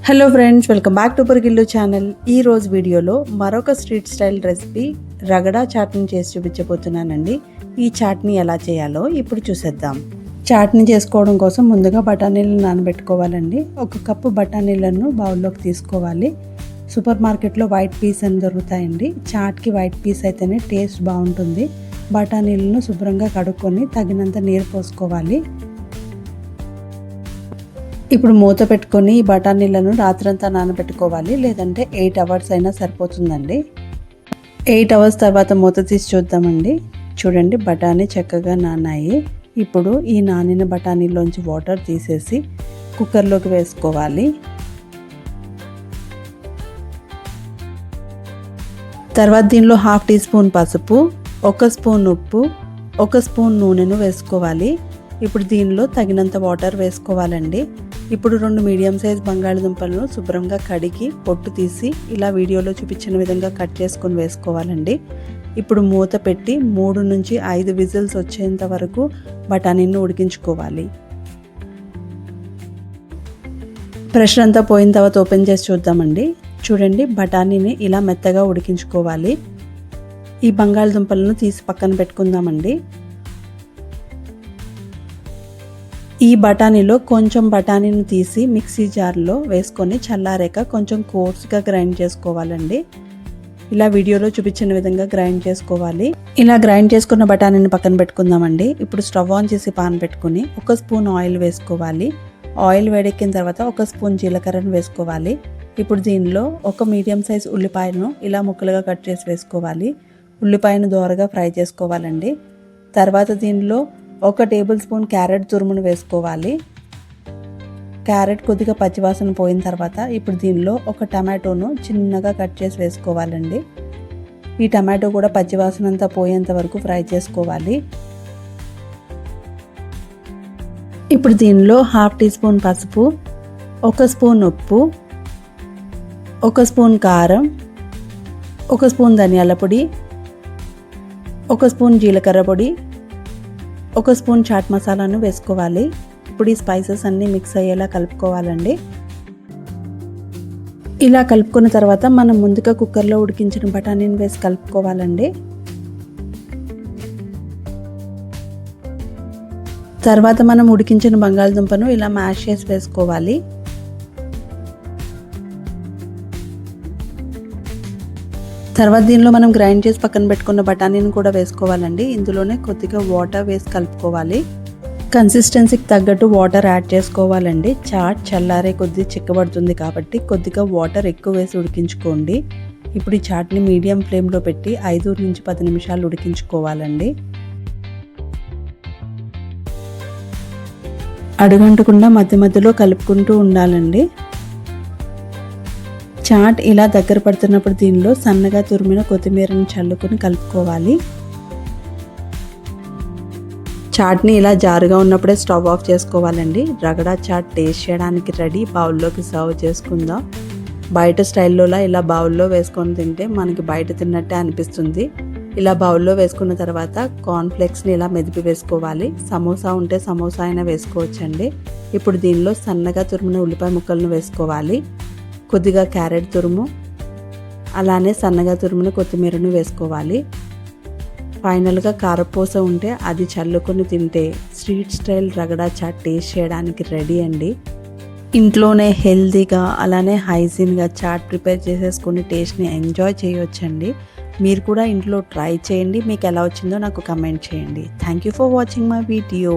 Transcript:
Hello friends, welcome back to Purigillu channel. ఈ రోజు వీడియోలో మరొక స్ట్రీట్ స్టైల్ రెసిపీ రగడా చాట్ని చేసి చూపించబోతున్నానండి. ఈ చాట్ని ఎలా చేయాలో ఇప్పుడు చూసేద్దాం. చాట్ని చేసుకోవడం కోసం ముందుగా బఠానీలను నానబెట్టుకోవాలండి. 1 కప్పు బఠానీలను బౌల్లోకి తీసుకోవాలి. సూపర్ మార్కెట్లో వైట్ పీస్ అని దొరుకుతాయండి. చాట్కి వైట్ పీస్ అయితేనే టేస్ట్ బాగుంటుంది. బఠానీలను శుభ్రంగా కడుక్కొని తగినంత నీరు పోసుకోవాలి. ఇప్పుడు మూత పెట్టుకొని ఈ బఠానీలను రాత్రంతా నానబెట్టుకోవాలి, లేదంటే 8 అవర్స్ అయినా సరిపోతుందండి. 8 అవర్స్ తర్వాత మూత తీసి చూద్దామండి. చూడండి, బఠానీ చక్కగా నానాయి. ఇప్పుడు ఈ నానిన బఠానీలోంచి వాటర్ తీసేసి కుక్కర్లోకి వేసుకోవాలి. తర్వాత దీనిలో 1/2 టీ స్పూన్ పసుపు, 1 స్పూన్ ఉప్పు, 1 స్పూన్ నూనెను వేసుకోవాలి. ఇప్పుడు దీనిలో తగినంత వాటర్ వేసుకోవాలండి. ఇప్పుడు 2 మీడియం సైజ్ బంగాళదుంపలను శుభ్రంగా కడిగి పొట్టు తీసి ఇలా వీడియోలో చూపించిన విధంగా కట్ చేసుకొని వేసుకోవాలండి. ఇప్పుడు మూత పెట్టి 3 నుంచి 5 విజిల్స్ వచ్చేంత వరకు బఠానీని ఉడికించుకోవాలి. ప్రెషర్ అంతా పోయిన తర్వాత ఓపెన్ చేసి చూద్దామండి. చూడండి, బఠానీని ఇలా మెత్తగా ఉడికించుకోవాలి. ఈ బంగాళదుంపలను తీసి పక్కన పెట్టుకుందామండి. ఈ బఠానీలో కొంచెం బఠానీని తీసి మిక్సీ జార్లో వేసుకొని చల్లారాక కొంచెం కోర్స్గా గ్రైండ్ చేసుకోవాలండి. ఇలా వీడియోలో చూపించిన విధంగా గ్రైండ్ చేసుకోవాలి. ఇలా గ్రైండ్ చేసుకున్న బఠానీని పక్కన పెట్టుకుందామండి. ఇప్పుడు స్టవ్ ఆన్ చేసి పాన్ పెట్టుకుని 1 స్పూన్ ఆయిల్ వేసుకోవాలి. ఆయిల్ వేడెక్కిన తర్వాత 1 స్పూన్ జీలకర్రను వేసుకోవాలి. ఇప్పుడు దీనిలో 1 మీడియం సైజ్ ఉల్లిపాయను ఇలా ముక్కలుగా కట్ చేసి వేసుకోవాలి. ఉల్లిపాయను దోరగా ఫ్రై చేసుకోవాలండి. తర్వాత దీనిలో 1 టేబుల్ స్పూన్ క్యారెట్ తురుమును వేసుకోవాలి. క్యారెట్ కొద్దిగా పచ్చివాసన పోయిన తర్వాత ఇప్పుడు దీనిలో 1 టమాటోను చిన్నగా కట్ చేసి వేసుకోవాలండి. ఈ టమాటో కూడా పచ్చివాసన అంతా పోయేంత వరకు ఫ్రై చేసుకోవాలి. ఇప్పుడు దీనిలో 1/2 టీ స్పూన్ పసుపు, 1 స్పూన్ ఉప్పు, 1 స్పూన్ కారం, 1 స్పూన్ ధనియాల పొడి, 1 స్పూన్ జీలకర్ర పొడి, 1 స్పూన్ చాట్ మసాలాను వేసుకోవాలి. ఇప్పుడు ఈ స్పైసెస్ అన్నీ మిక్స్ అయ్యేలా కలుపుకోవాలండి. ఇలా కలుపుకున్న తర్వాత మనం ముందుగా కుక్కర్లో ఉడికించిన బఠానీని వేసి కలుపుకోవాలండి. తర్వాత మనం ఉడికించిన బంగాళదుంపను ఇలా మ్యాష్ చేసి వేసుకోవాలి. తర్వాత దీనిలో మనం గ్రైండ్ చేసి పక్కన పెట్టుకున్న బఠానీని కూడా వేసుకోవాలండి. ఇందులోనే కొద్దిగా వాటర్ వేసి కలుపుకోవాలి. కన్సిస్టెన్సీకి తగ్గట్టు వాటర్ యాడ్ చేసుకోవాలండి. చాట్ చల్లారే కొద్ది చిక్కబడుతుంది కాబట్టి కొద్దిగా వాటర్ ఎక్కువ వేసి ఉడికించుకోండి. ఇప్పుడు ఈ చాట్ని మీడియం ఫ్లేమ్లో పెట్టి 5 నుంచి 10 నిమిషాలు ఉడికించుకోవాలండి. అడుగంటకుండా మధ్య మధ్యలో కలుపుకుంటూ ఉండాలండి. చాట్ ఇలా దగ్గర పడుతున్నప్పుడు దీనిలో సన్నగా తురిమిన కొత్తిమీరను చల్లుకొని కలుపుకోవాలి. చాట్ని ఇలా జారుగా ఉన్నప్పుడే స్టవ్ ఆఫ్ చేసుకోవాలండి. రగడా చాట్ టేస్ట్ చేయడానికి రెడీ. బౌల్లోకి సర్వ్ చేసుకుందాం. బయట స్టైల్లోలా ఇలా బౌల్లో వేసుకొని తింటే మనకి బయట తిన్నట్టే అనిపిస్తుంది. ఇలా బౌల్లో వేసుకున్న తర్వాత కార్న్ఫ్లేక్స్ని ఇలా మెదిపి వేసుకోవాలి. సమోసా ఉంటే సమోసా అయినా వేసుకోవచ్చండి. ఇప్పుడు దీనిలో సన్నగా తురిమిన ఉల్లిపాయ ముక్కలను వేసుకోవాలి. కొద్దిగా క్యారెట్ తురుము, అలానే సన్నగా తురిమిన కొత్తిమీరను వేసుకోవాలి. ఫైనల్గా కారపూస ఉంటే అది చల్లుకొని తింటే స్ట్రీట్ స్టైల్ రగడా చాట్ టేస్ట్ చేయడానికి రెడీ అండి. ఇంట్లోనే హెల్తీగా అలానే హైజీన్గా చాట్ ప్రిపేర్ చేసేసుకుని టేస్ట్ని ఎంజాయ్ చేయొచ్చండి. మీరు కూడా ఇంట్లో ట్రై చేయండి. మీకు ఎలా వచ్చిందో నాకు కమెంట్ చేయండి. Thank you for watching my video.